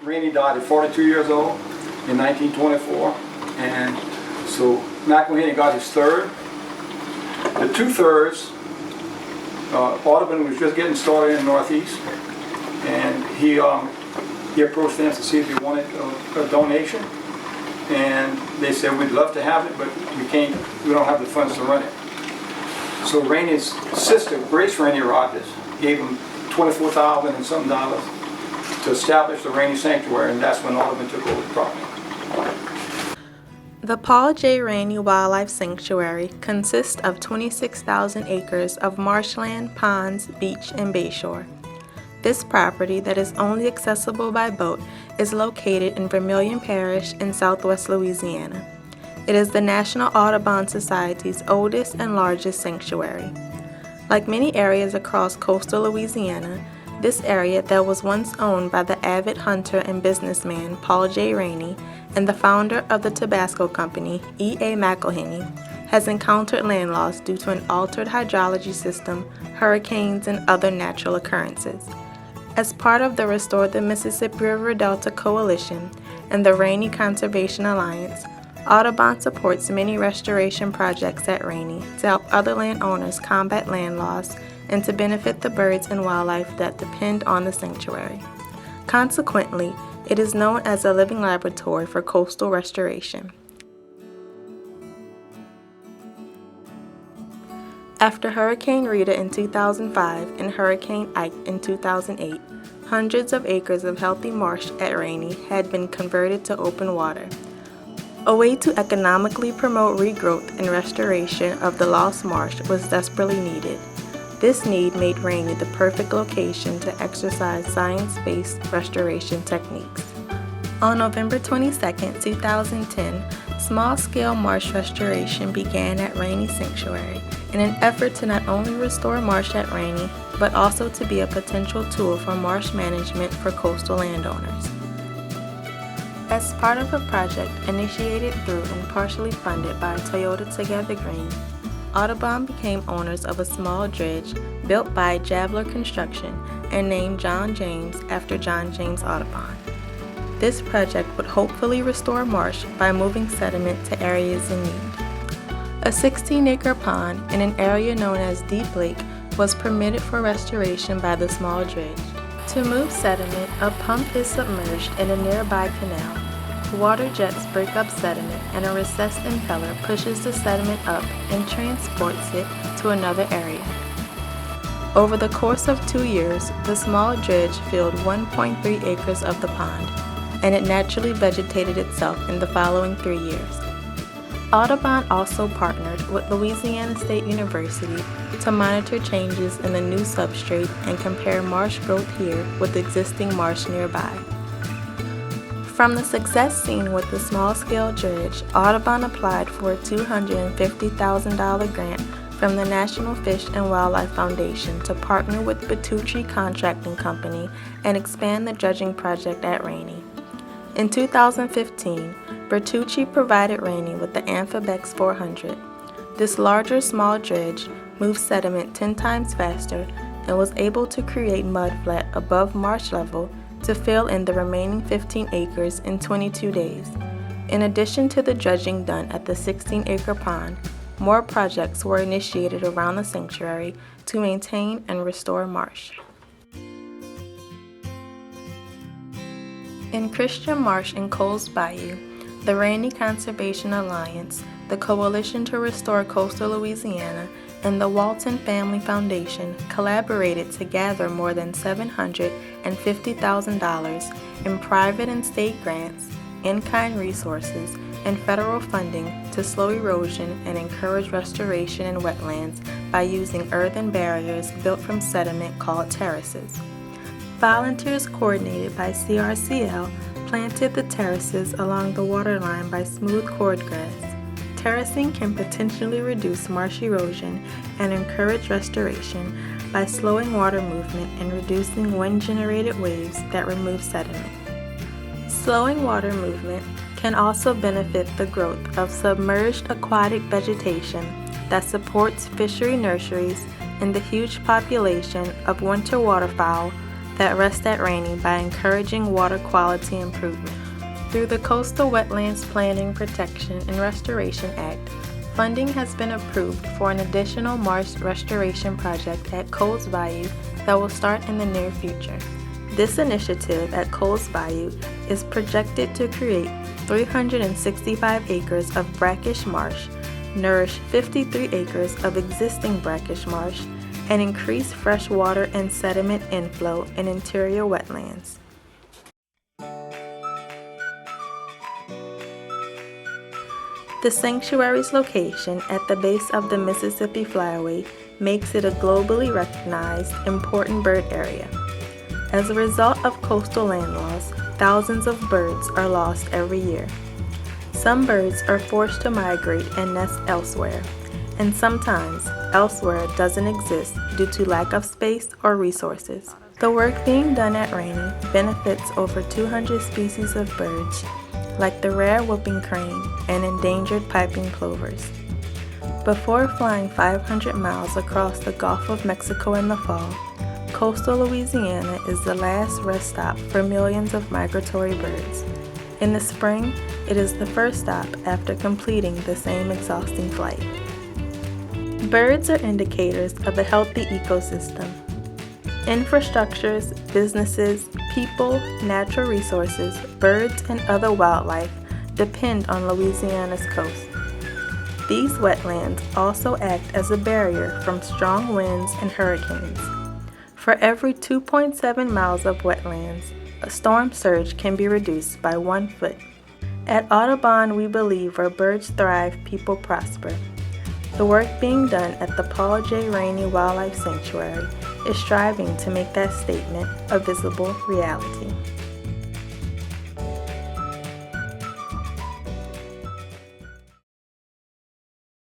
Rainey died at 42 years old in 1924, and so McElhaney got his third. The two-thirds, Audubon was just getting started in the Northeast, and he approached them to see if they wanted a donation, and they said, we'd love to have it, but we don't have the funds to run it. So Rainey's sister, Grace Rainey Rogers, gave him $24,000 and something to establish the Rainey Sanctuary, and that's when Audubon took over the property. The Paul J. Rainey Wildlife Sanctuary consists of 26,000 acres of marshland, ponds, beach, and bayshore. This property, that is only accessible by boat, is located in Vermilion Parish in southwest Louisiana. It is the National Audubon Society's oldest and largest sanctuary. Like many areas across coastal Louisiana, this area that was once owned by the avid hunter and businessman Paul J. Rainey and the founder of the Tabasco Company, E.A. McElhaney, has encountered land loss due to an altered hydrology system, hurricanes, and other natural occurrences. As part of the Restore the Mississippi River Delta Coalition and the Rainey Conservation Alliance, Audubon supports many restoration projects at Rainey to help other landowners combat land loss and to benefit the birds and wildlife that depend on the sanctuary. Consequently, it is known as a living laboratory for coastal restoration. After Hurricane Rita in 2005 and Hurricane Ike in 2008, hundreds of acres of healthy marsh at Rainey had been converted to open water. A way to economically promote regrowth and restoration of the lost marsh was desperately needed. This need made Rainey the perfect location to exercise science-based restoration techniques. On November 22, 2010, small-scale marsh restoration began at Rainey Sanctuary in an effort to not only restore marsh at Rainey, but also to be a potential tool for marsh management for coastal landowners. As part of a project initiated through and partially funded by Toyota Together Green, Audubon became owners of a small dredge built by Javeler Construction and named John James after John James Audubon. This project would hopefully restore marsh by moving sediment to areas in need. A 16-acre pond in an area known as Deep Lake was permitted for restoration by the small dredge. To move sediment, a pump is submerged in a nearby canal. Water jets break up sediment, and a recessed impeller pushes the sediment up and transports it to another area. Over the course of 2 years, the small dredge filled 1.3 acres of the pond, and it naturally vegetated itself in the following 3 years. Audubon also partnered with Louisiana State University to monitor changes in the new substrate and compare marsh growth here with existing marsh nearby. From the success seen with the small-scale dredge, Audubon applied for a $250,000 grant from the National Fish and Wildlife Foundation to partner with Bertucci Contracting Company and expand the dredging project at Rainey. In 2015, Bertucci provided Rainey with the Amphibex 400. This larger small dredge moved sediment 10 times faster and was able to create mudflat above marsh level to fill in the remaining 15 acres in 22 days. In addition to the dredging done at the 16-acre pond, more projects were initiated around the sanctuary to maintain and restore marsh. In Christian Marsh and Coles Bayou, the Rainey Conservation Alliance, the Coalition to Restore Coastal Louisiana, and the Walton Family Foundation collaborated to gather more than $750,000 in private and state grants, in-kind resources, and federal funding to slow erosion and encourage restoration in wetlands by using earthen barriers built from sediment called terraces. Volunteers coordinated by CRCL planted the terraces along the waterline by smooth cordgrass. Terracing can potentially reduce marsh erosion and encourage restoration by slowing water movement and reducing wind-generated waves that remove sediment. Slowing water movement can also benefit the growth of submerged aquatic vegetation that supports fishery nurseries and the huge population of winter waterfowl, that rest at Rainey by encouraging water quality improvement. Through the Coastal Wetlands Planning, Protection, and Restoration Act, funding has been approved for an additional marsh restoration project at Coles Bayou that will start in the near future. This initiative at Coles Bayou is projected to create 365 acres of brackish marsh, nourish 53 acres of existing brackish marsh, and increase freshwater and sediment inflow in interior wetlands. The sanctuary's location at the base of the Mississippi Flyway makes it a globally recognized important bird area. As a result of coastal land loss, thousands of birds are lost every year. Some birds are forced to migrate and nest elsewhere, and sometimes elsewhere doesn't exist due to lack of space or resources. The work being done at Rainey benefits over 200 species of birds, like the rare whooping crane and endangered piping plovers. Before flying 500 miles across the Gulf of Mexico in the fall, coastal Louisiana is the last rest stop for millions of migratory birds. In the spring, it is the first stop after completing the same exhausting flight. Birds are indicators of a healthy ecosystem. Infrastructures, businesses, people, natural resources, birds, and other wildlife depend on Louisiana's coast. These wetlands also act as a barrier from strong winds and hurricanes. For every 2.7 miles of wetlands, a storm surge can be reduced by 1 foot. At Audubon, we believe where birds thrive, people prosper. The work being done at the Paul J. Rainey Wildlife Sanctuary is striving to make that statement a visible reality.